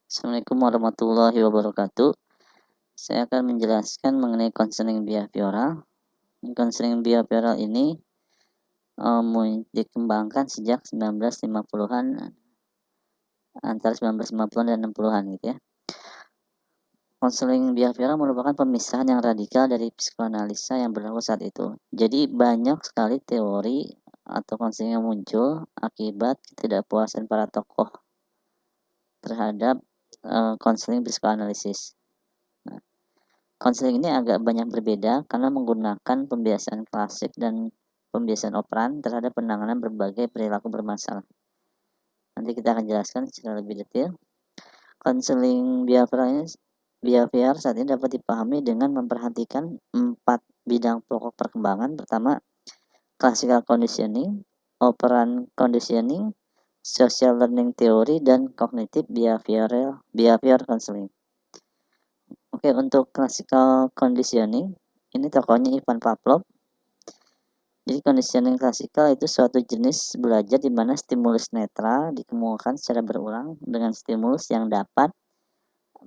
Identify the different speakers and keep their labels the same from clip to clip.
Speaker 1: Assalamualaikum warahmatullahi wabarakatuh. Saya akan menjelaskan mengenai konseling behavioral. Konseling behavioral ini dikembangkan sejak 1950-an, antara 1950-an dan 60-an gitu ya. Konseling behavioral merupakan pemisahan yang radikal dari psikoanalisa yang berlaku saat itu. Jadi banyak sekali teori atau konseling yang muncul akibat ketidakpuasan para tokoh terhadap konseling psikoanalisis. Konseling ini agak banyak berbeda karena menggunakan pembiasaan klasik dan pembiasaan operan terhadap penanganan berbagai perilaku bermasalah. Nanti kita akan jelaskan secara lebih detail. Konseling behavior saat ini dapat dipahami dengan memperhatikan 4 bidang pokok perkembangan. Pertama, classical conditioning, operant conditioning, social learning theory, dan cognitive behavior counseling. Oke, untuk classical conditioning, ini tokohnya Ivan Pavlov. Jadi conditioning klasikal itu suatu jenis belajar di mana stimulus netral dikemukakan secara berulang dengan stimulus yang dapat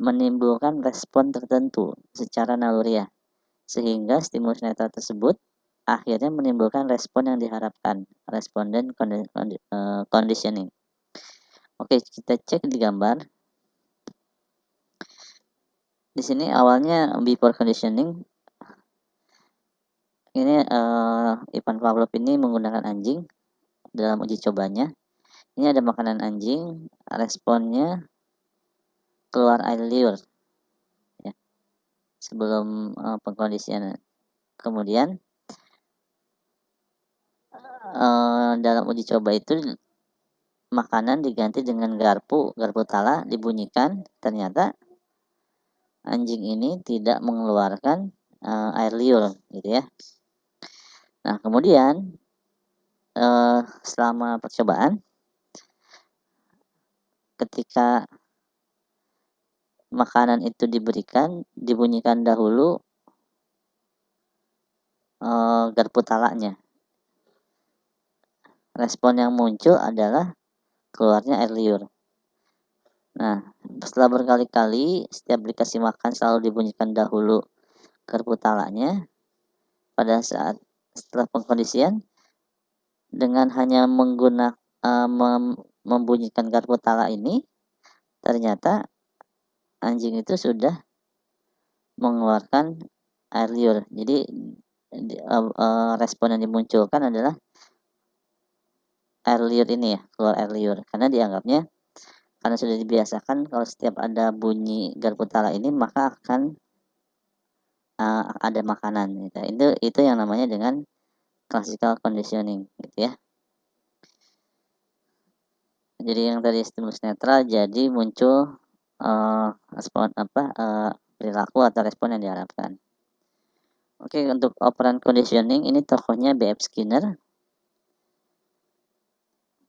Speaker 1: menimbulkan respon tertentu secara naluriah, sehingga stimulus netral tersebut akhirnya menimbulkan respon yang diharapkan, responden conditioning. Oke, kita cek di gambar. Di sini awalnya before conditioning. Ini Ivan Pavlov ini menggunakan anjing dalam uji cobanya. Ini ada makanan anjing, responnya keluar air liur ya, sebelum pengkondisian. Kemudian dalam uji coba itu makanan diganti dengan garpu tala dibunyikan, ternyata anjing ini tidak mengeluarkan air liur gitu ya. Nah, kemudian selama percobaan, ketika makanan itu dibunyikan dahulu garpu talanya. Respon yang muncul adalah keluarnya air liur. Nah, setelah berkali-kali setiap dikasih makan selalu dibunyikan dahulu garpu talanya, pada saat setelah pengkondisian dengan hanya membunyikan garpu tala ini, ternyata anjing itu sudah mengeluarkan air liur. Jadi respon yang dimunculkan adalah air liur ini ya, keluar air liur, karena dianggapnya karena sudah dibiasakan kalau setiap ada bunyi garpu tala ini maka akan ada makanan gitu. Itu yang namanya dengan classical conditioning gitu ya. Jadi yang tadi stimulus netral jadi muncul perilaku atau respon yang diharapkan. Oke, untuk operant conditioning ini tokohnya B.F. Skinner.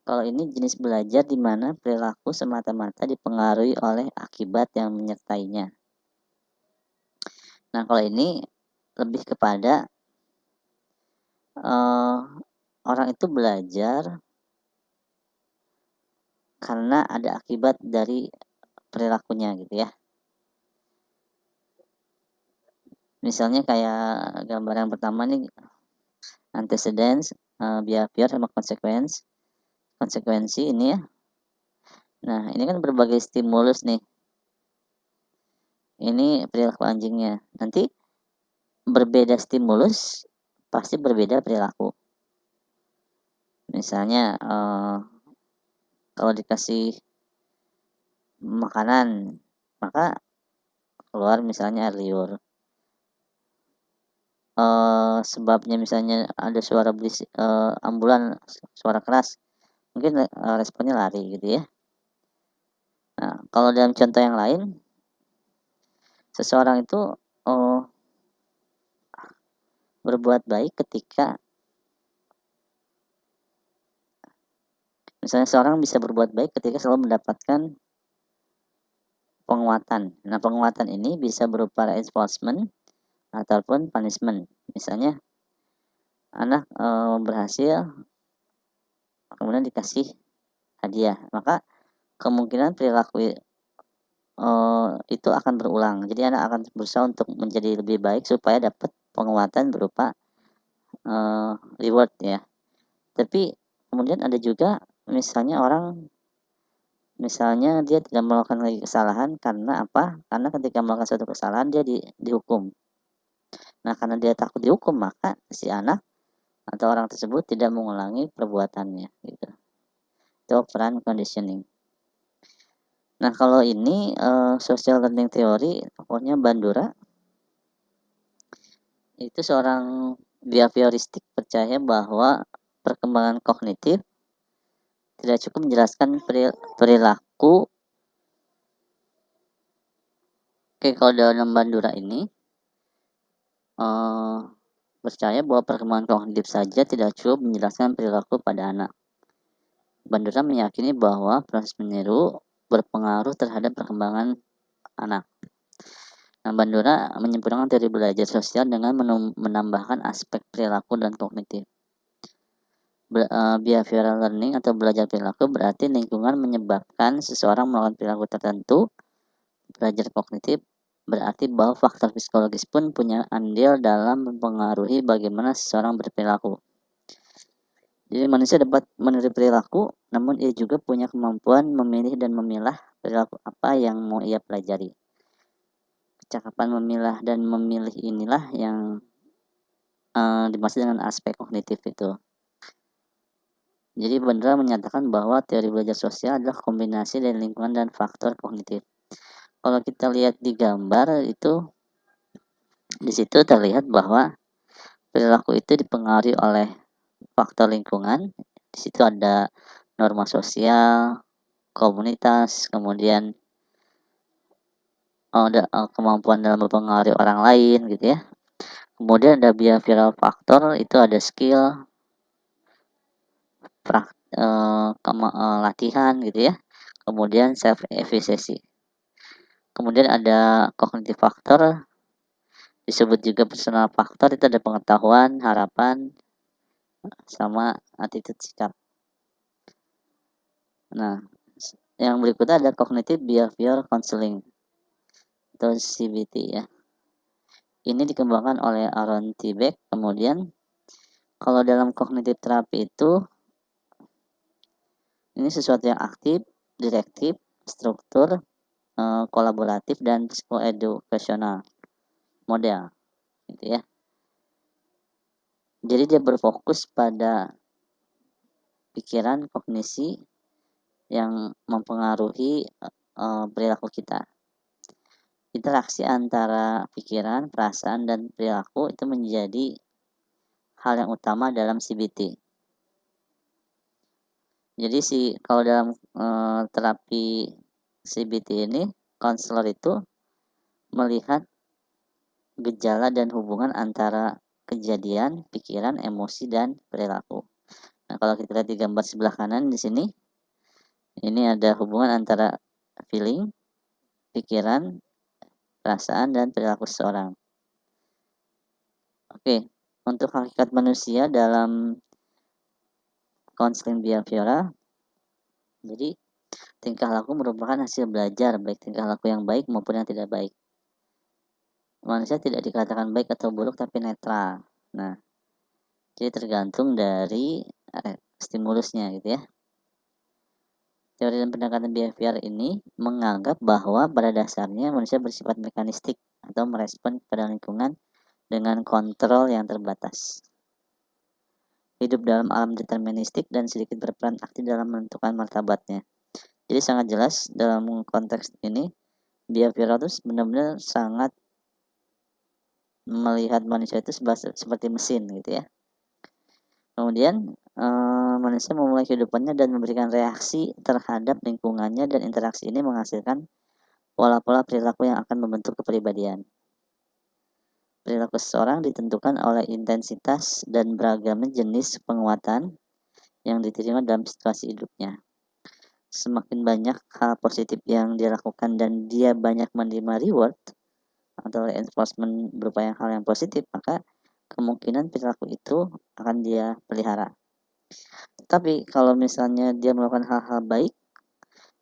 Speaker 1: Kalau ini jenis belajar di mana perilaku semata-mata dipengaruhi oleh akibat yang menyertainya. Nah, kalau ini lebih kepada orang itu belajar karena ada akibat dari perilakunya gitu ya. Misalnya kayak gambar yang pertama nih, antecedents, behavior sama konsekuensi ini ya. Nah, ini kan berbagai stimulus nih. Ini perilaku anjingnya. Nanti berbeda stimulus pasti berbeda perilaku. Misalnya kalau dikasih makanan maka keluar misalnya air liur. Sebabnya misalnya ada suara berisik, ambulan, suara keras, mungkin responnya lari gitu ya. Nah, kalau dalam contoh yang lain, seseorang itu berbuat baik ketika misalnya seorang bisa berbuat baik ketika selalu mendapatkan penguatan. Nah, penguatan ini bisa berupa reinforcement ataupun punishment. Misalnya anak berhasil kemudian dikasih hadiah, maka kemungkinan perilaku itu akan berulang. Jadi anak akan berusaha untuk menjadi lebih baik supaya dapat penguatan berupa, eee, reward ya. Tapi kemudian ada juga misalnya orang, misalnya dia tidak melakukan lagi kesalahan karena apa, karena ketika melakukan suatu kesalahan dia dihukum. Nah, karena dia takut dihukum, maka si anak atau orang tersebut tidak mengulangi perbuatannya, gitu. Itu operant conditioning. Nah, kalau ini, social learning theory, tokohnya Bandura. Itu seorang behavioristik percaya bahwa perkembangan kognitif tidak cukup menjelaskan perilaku. Oke, kalau dalam Bandura ini, percaya bahwa perkembangan kognitif saja tidak cukup menjelaskan perilaku pada anak. Bandura meyakini bahwa proses meniru berpengaruh terhadap perkembangan anak. Nah, Bandura menyempurnakan teori belajar sosial dengan menambahkan aspek perilaku dan kognitif. Behavioral learning atau belajar perilaku berarti lingkungan menyebabkan seseorang melakukan perilaku tertentu. Belajar kognitif berarti bahwa faktor psikologis pun punya andil dalam mempengaruhi bagaimana seseorang berperilaku. Jadi manusia dapat meniru perilaku, namun ia juga punya kemampuan memilih dan memilah perilaku apa yang mau ia pelajari. Kecakapan memilah dan memilih inilah yang dimaksud dengan aspek kognitif itu. Jadi Bandura menyatakan bahwa teori belajar sosial adalah kombinasi dari lingkungan dan faktor kognitif. Kalau kita lihat di gambar itu, di situ terlihat bahwa perilaku itu dipengaruhi oleh faktor lingkungan. Di situ ada norma sosial, komunitas, kemudian ada kemampuan dalam mempengaruhi orang lain gitu ya. Kemudian ada behavioral faktor, itu ada skill, latihan gitu ya. Kemudian self efficacy. Kemudian ada cognitive factor, disebut juga personal factor, itu ada pengetahuan, harapan, sama attitude sikap. Nah, yang berikutnya ada cognitive behavior counseling atau CBT ya. Ini dikembangkan oleh Aaron T. Beck. Kemudian kalau dalam kognitif terapi itu, ini sesuatu yang aktif, direktif, struktur, kolaboratif, dan psikoedukasional model gitu ya. Jadi dia berfokus pada pikiran, kognisi yang mempengaruhi perilaku kita. Interaksi antara pikiran, perasaan, dan perilaku itu menjadi hal yang utama dalam CBT. Jadi kalau dalam terapi CBT ini, konselor itu melihat gejala dan hubungan antara kejadian, pikiran, emosi, dan perilaku. Nah, kalau kita lihat di gambar sebelah kanan di sini, ini ada hubungan antara feeling, pikiran, perasaan, dan perilaku seseorang. Oke, untuk hakikat manusia dalam konseling behavioral, jadi tingkah laku merupakan hasil belajar, baik tingkah laku yang baik maupun yang tidak baik. Manusia tidak dikatakan baik atau buruk, tapi netral. Nah, jadi tergantung dari stimulusnya gitu ya. Teori dan pendekatan behavior ini menganggap bahwa pada dasarnya manusia bersifat mekanistik atau merespon pada lingkungan dengan kontrol yang terbatas. Hidup dalam alam deterministik dan sedikit berperan aktif dalam menentukan martabatnya. Jadi sangat jelas dalam konteks ini, behavioral itu benar-benar sangat melihat manusia itu seperti mesin gitu ya. Kemudian manusia memulai kehidupannya dan memberikan reaksi terhadap lingkungannya, dan interaksi ini menghasilkan pola-pola perilaku yang akan membentuk kepribadian. Perilaku seseorang ditentukan oleh intensitas dan beragamnya jenis penguatan yang diterima dalam situasi hidupnya. Semakin banyak hal positif yang dia lakukan dan dia banyak menerima reward atau reinforcement berupa hal yang positif, maka kemungkinan perilaku itu akan dia pelihara. Tapi kalau misalnya dia melakukan hal-hal baik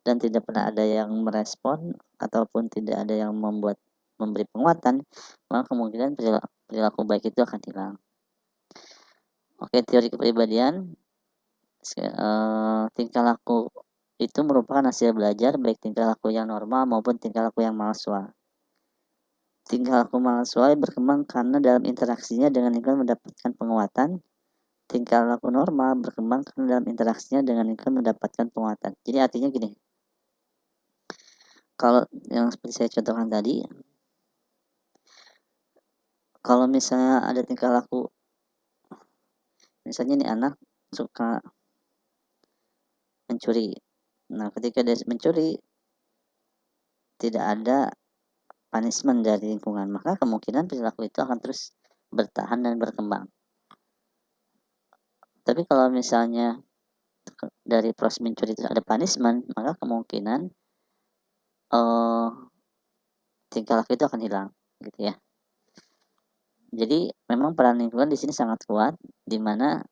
Speaker 1: dan tidak pernah ada yang merespon ataupun tidak ada yang memberi penguatan, maka kemungkinan perilaku baik itu akan hilang. Oke, teori kepribadian, tingkah laku itu merupakan hasil belajar, baik tingkah laku yang normal maupun tingkah laku yang malswa. Tingkah laku malswa berkembang karena dalam interaksinya dengan lingkungan mendapatkan penguatan. Tingkah laku normal berkembang karena dalam interaksinya dengan lingkungan mendapatkan penguatan. Jadi artinya gini, kalau yang seperti saya contohkan tadi, kalau misalnya ada tingkah laku, misalnya nih anak suka mencuri. Nah, ketika dia mencuri, tidak ada punishment dari lingkungan, maka kemungkinan perilaku itu akan terus bertahan dan berkembang. Tapi kalau misalnya dari proses mencuri itu ada punishment, maka kemungkinan tingkah laku itu akan hilang, gitu ya. Jadi memang peran lingkungan di sini sangat kuat, di mana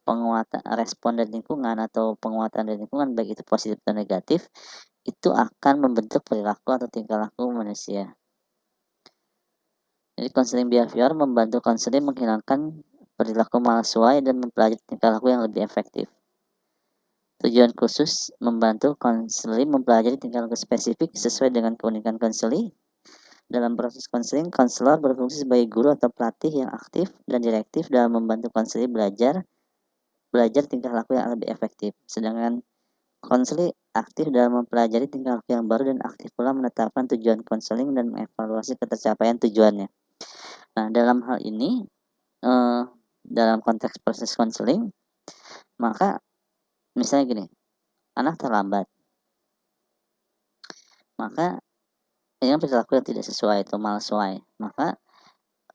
Speaker 1: penguatan respon dari lingkungan atau penguatan dari lingkungan baik itu positif atau negatif itu akan membentuk perilaku atau tingkah laku manusia. Jadi konseling behavior membantu konseling menghilangkan perilaku malsuai dan mempelajari tingkah laku yang lebih efektif. Tujuan khusus membantu konseling mempelajari tingkah laku spesifik sesuai dengan keunikan konseling. Dalam proses konseling, konselor berfungsi sebagai guru atau pelatih yang aktif dan direktif dalam membantu konseling belajar tingkah laku yang lebih efektif. Sedangkan konseling aktif dalam mempelajari tingkah laku yang baru dan aktif pula menetapkan tujuan konseling dan mengevaluasi ketercapaian tujuannya. Nah, dalam hal ini, dalam konteks proses konseling, maka misalnya gini, anak terlambat, maka dengan perilaku yang tidak sesuai atau malsuai, maka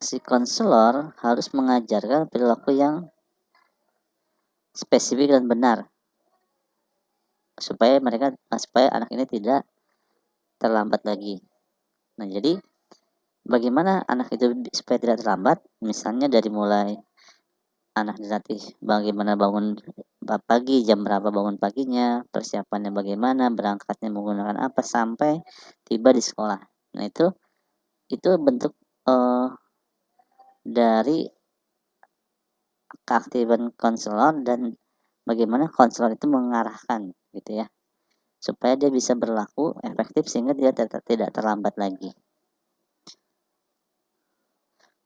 Speaker 1: si konselor harus mengajarkan perilaku yang spesifik dan benar supaya anak ini tidak terlambat lagi. Nah, jadi bagaimana anak itu supaya tidak terlambat? Misalnya dari mulai anak dilatih bagaimana bangun pagi, jam berapa bangun paginya, persiapannya bagaimana, berangkatnya menggunakan apa sampai tiba di sekolah. Nah, itu bentuk dari keaktifan konselor dan bagaimana konselor itu mengarahkan gitu ya, supaya dia bisa berlaku efektif sehingga dia tidak terlambat lagi.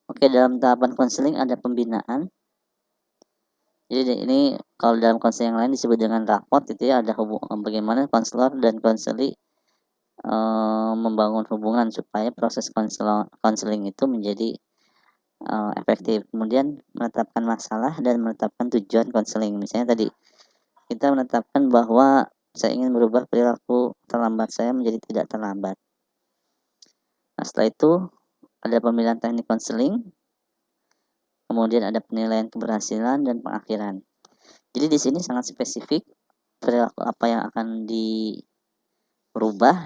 Speaker 1: Oke, dalam tahapan konseling ada pembinaan. Jadi ini kalau dalam konseling yang lain disebut dengan rapot itu ya, ada bagaimana konselor dan konseli membangun hubungan supaya proses konseling itu menjadi efektif. Kemudian menetapkan masalah dan menetapkan tujuan konseling. Misalnya tadi kita menetapkan bahwa saya ingin merubah perilaku terlambat saya menjadi tidak terlambat. Nah, setelah itu ada pemilihan teknik konseling, kemudian ada penilaian keberhasilan dan pengakhiran. Jadi di sini sangat spesifik perilaku apa yang akan dirubah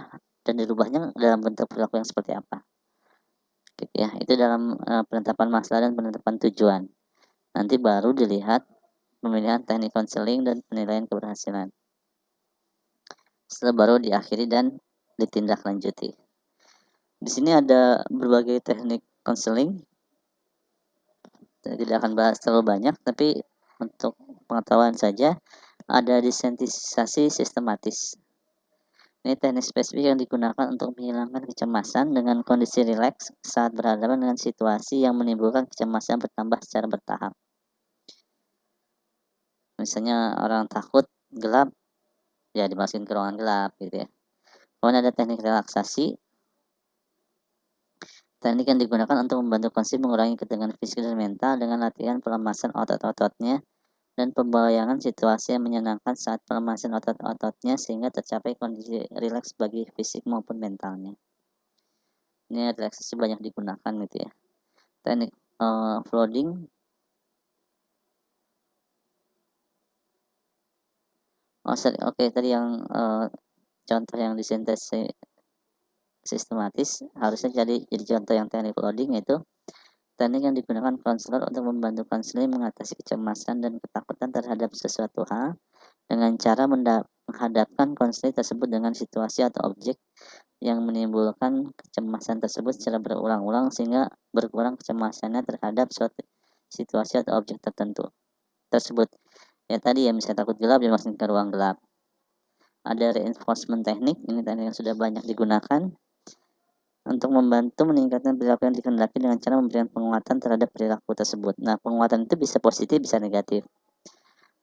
Speaker 1: dan dirubahnya dalam bentuk perilaku yang seperti apa. Gitu ya. Itu dalam penetapan masalah dan penetapan tujuan. Nanti baru dilihat pemilihan teknik konseling dan penilaian keberhasilan. Setelah baru diakhiri dan ditindaklanjuti. Di sini ada berbagai teknik konseling. Saya tidak akan bahas terlalu banyak, tapi untuk pengetahuan saja ada desensitisasi sistematis. Ini teknik spesifik yang digunakan untuk menghilangkan kecemasan dengan kondisi rileks saat berhadapan dengan situasi yang menimbulkan kecemasan bertambah secara bertahap. Misalnya orang takut gelap, ya dimasukin ke ruangan gelap gitu ya. Kemudian ada teknik relaksasi. Teknik yang digunakan untuk membantu konsi mengurangi ketegangan fisik dan mental dengan latihan pelemasan otot-ototnya dan pembayangan situasi yang menyenangkan saat pelemasan otot-ototnya sehingga tercapai kondisi rileks bagi fisik maupun mentalnya. Ini relaksasi banyak digunakan gitu ya. Teknik flooding. Oke, tadi yang contoh yang disintesis sistematis harusnya jadi contoh yang teknik flooding, yaitu teknik yang digunakan konselor untuk membantu konseling mengatasi kecemasan dan ketakutan terhadap sesuatu hal dengan cara menghadapkan konseling tersebut dengan situasi atau objek yang menimbulkan kecemasan tersebut secara berulang-ulang sehingga berkurang kecemasannya terhadap suatu situasi atau objek tertentu tersebut. Ya tadi ya, misalnya takut gelap dimasukkan ke ruang gelap. Ada reinforcement teknik, ini teknik yang sudah banyak digunakan untuk membantu meningkatkan perilaku yang dikendaki dengan cara memberikan penguatan terhadap perilaku tersebut. Nah, penguatan itu bisa positif, bisa negatif.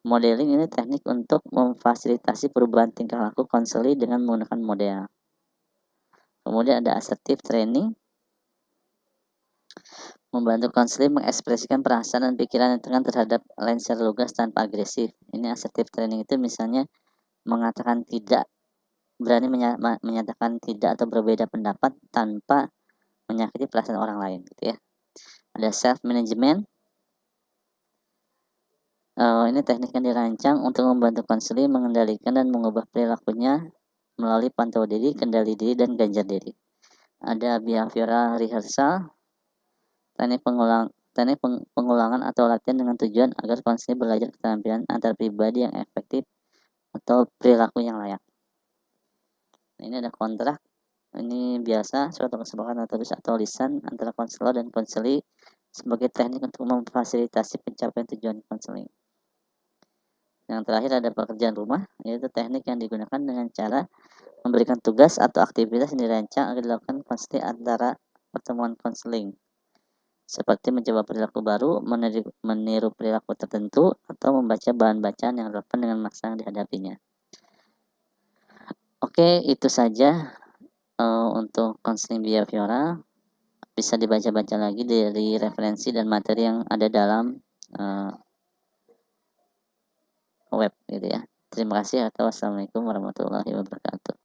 Speaker 1: Modeling ini teknik untuk memfasilitasi perubahan tingkah laku konseli dengan menggunakan model. Kemudian ada assertive training, membantu konseling mengekspresikan perasaan dan pikiran yang tenang terhadap lain secara lugas tanpa agresif. Ini assertive training itu misalnya mengatakan tidak, berani menyatakan tidak atau berbeda pendapat tanpa menyakiti perasaan orang lain, gitu ya. Ada self management. Ini teknik yang dirancang untuk membantu konseling mengendalikan dan mengubah perilakunya melalui pantau diri, kendali diri, dan ganjar diri. Ada behavioral rehearsal, teknik pengulangan atau latihan dengan tujuan agar konseling belajar keterampilan antar pribadi yang efektif atau perilaku yang layak. Ini ada kontrak. Ini biasa suatu kesepakatan tertulis atau lisan antara konselor dan konseli sebagai teknik untuk memfasilitasi pencapaian tujuan konseling. Yang terakhir ada pekerjaan rumah, yaitu teknik yang digunakan dengan cara memberikan tugas atau aktivitas yang dirancang agar dilakukan konseling antara pertemuan konseling, seperti mencoba perilaku baru, meniru perilaku tertentu, atau membaca bahan bacaan yang relevan dengan masalah yang dihadapinya. Oke, itu saja untuk konseling behavioral. Bisa dibaca-baca lagi dari referensi dan materi yang ada dalam web gitu ya. Terima kasih. Wassalamualaikum warahmatullahi wabarakatuh.